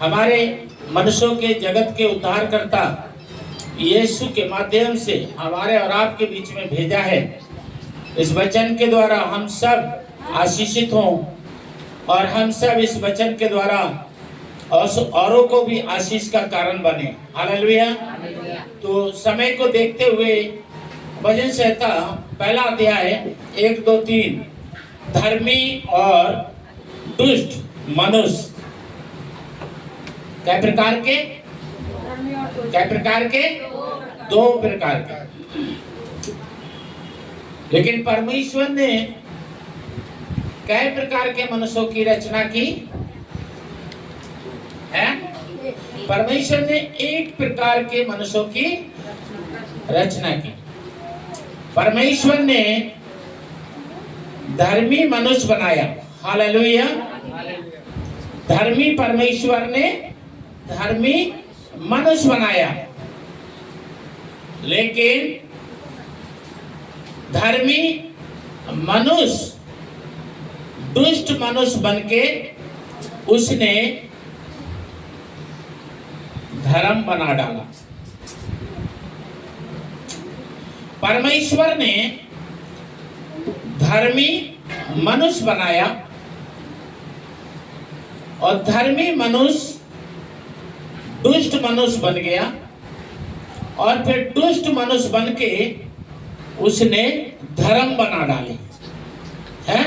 हमारे मनुष्यों के जगत के उद्धारकर्ता यीशु के माध्यम से हमारे और आपके बीच में भेजा है। इस वचन के द्वारा हम सब आशीषित हों और हम सब इस वचन के द्वारा औरों को भी आशीष का कारण बने। हालेलुया। तो समय को देखते हुए भजन संहिता पहला अध्याय 1, 2, 3 धर्मी और दुष्ट मनुष्य कै प्रकार के 2 प्रकार के। लेकिन परमेश्वर ने कै प्रकार के मनुष्यों की रचना की है? परमेश्वर ने 1 प्रकार के मनुष्यों की रचना की। परमेश्वर ने धर्मी मनुष्य बनाया। हालेलुया। धर्मी परमेश्वर ने धर्मी मनुष्य बनाया, लेकिन धर्मी मनुष्य दुष्ट मनुष्य बनके उसने धर्म बना डाला। परमेश्वर ने धर्मी मनुष्य बनाया और धर्मी मनुष्य दुष्ट मनुष्य बन गया, और फिर दुष्ट मनुष्य बनके उसने धर्म बना डाले हैं।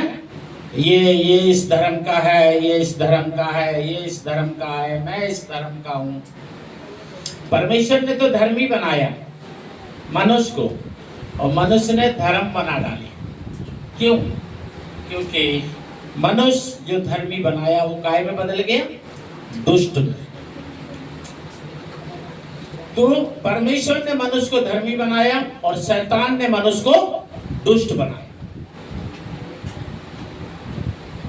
ये इस धर्म का है, ये इस धर्म का है, ये इस धर्म का है, मैं इस धर्म का हूं। परमेश्वर ने तो धर्मी बनाया मनुष्य को, और मनुष्य ने धर्म बना डाले। क्यों? क्योंकि मनुष्य जो धर्मी बनाया वो काय में बदल गया? दुष्ट में। तो परमेश्वर ने मनुष्य को धर्मी बनाया और शैतान ने मनुष्य को दुष्ट बनाया।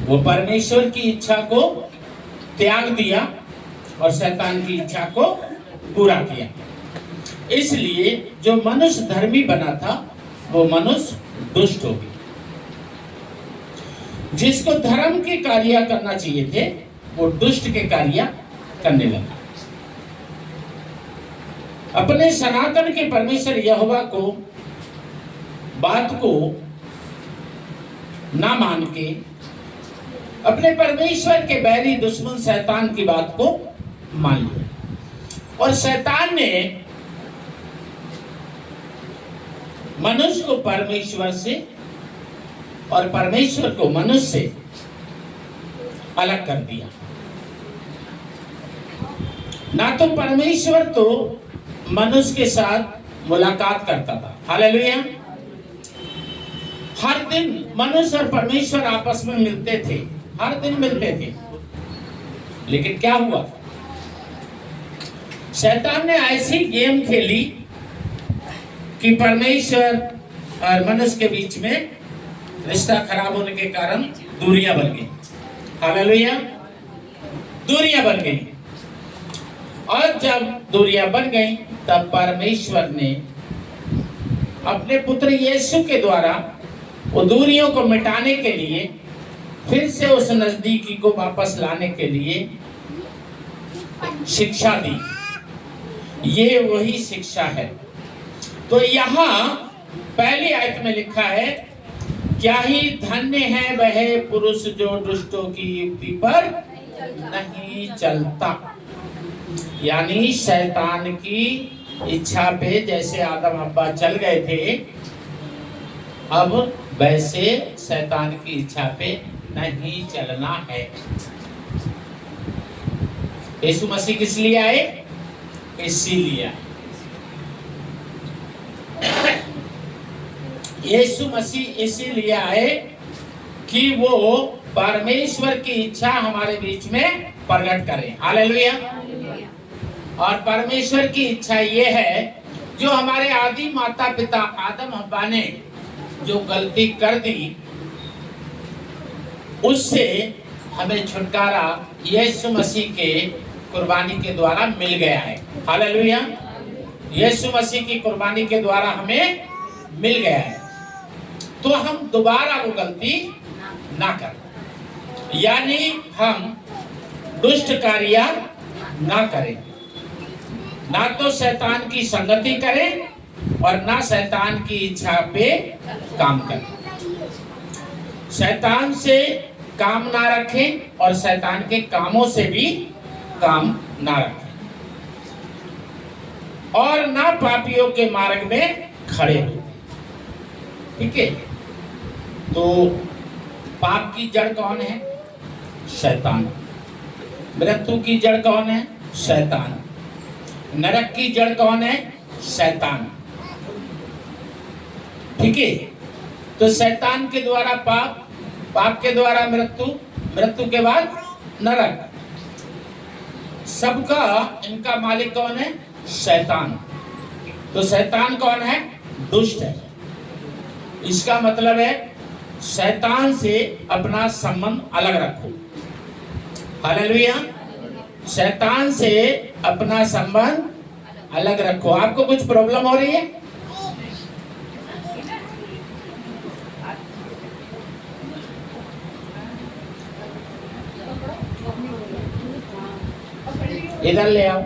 वो परमेश्वर की इच्छा को त्याग दिया और शैतान की इच्छा को पूरा किया। इसलिए जो मनुष्य धर्मी बना था वो मनुष्य दुष्ट हो गया। जिसको धर्म के कार्य करना चाहिए थे वो दुष्ट के कार्य करने लगा। अपने सनातन के परमेश्वर यहोवा को बात को ना मान के अपने परमेश्वर के बैरी दुश्मन शैतान की बात को मान लिया, और शैतान ने मनुष्य को परमेश्वर से और परमेश्वर को मनुष्य से अलग कर दिया। ना तो परमेश्वर तो मनुष्य के साथ मुलाकात करता था। हालेलुया। हर दिन मनुष्य और परमेश्वर आपस में मिलते थे, हर दिन मिलते थे। लेकिन क्या हुआ? शैतान ने ऐसी गेम खेली कि परमेश्वर और मनुष्य के बीच में रिश्ता खराब होने के कारण दूरियां बन गई। हालेलुया। दूरियां बन गई, और जब दूरियां बन गई तब परमेश्वर ने अपने पुत्र यीशु के द्वारा वो दूरियों को मिटाने के लिए, फिर से उस नजदीकी को वापस लाने के लिए शिक्षा दी। ये वही शिक्षा है। तो यहाँ पहली आयत में लिखा है, क्या ही धन्य है वह पुरुष जो दुष्टों की युक्ति पर नहीं चलता। यानी शैतान की इच्छा पे जैसे आदम हव्वा चल गए थे, अब वैसे शैतान की इच्छा पे नहीं चलना है। यीशु मसीह किस लिए आए? इसीलिए यीशु मसीह इसीलिए आए कि वो परमेश्वर की इच्छा हमारे बीच में प्रकट करें। हालेलुया। और परमेश्वर की इच्छा ये है, जो हमारे आदि माता पिता आदम हव्वा ने जो गलती कर दी, उससे हमें छुटकारा यीशु मसीह के कुर्बानी के द्वारा मिल गया है। हालेलुया। यीशु मसीह की कुर्बानी के द्वारा हमें मिल गया है, तो हम दोबारा वो गलती ना करें। यानी हम दुष्ट कार्य ना करें, ना तो शैतान की संगति करें और ना शैतान की इच्छा पे काम करें। शैतान से काम ना रखें और शैतान के कामों से भी काम ना रखें, और ना पापियों के मार्ग में खड़े हो। ठीक है, तो पाप की जड़ कौन है? शैतान। मृत्यु की जड़ कौन है? शैतान। नरक की जड़ कौन है? शैतान। ठीक है, तो शैतान के द्वारा पाप, पाप के द्वारा मृत्यु, मृत्यु के बाद नरक, सबका इनका मालिक कौन है? शैतान। तो शैतान कौन है? दुष्ट है। इसका मतलब है शैतान से अपना संबंध अलग रखो। हालेलुया। शैतान से अपना संबंध अलग रखो। आपको कुछ प्रॉब्लम हो रही है? इधर ले आओ।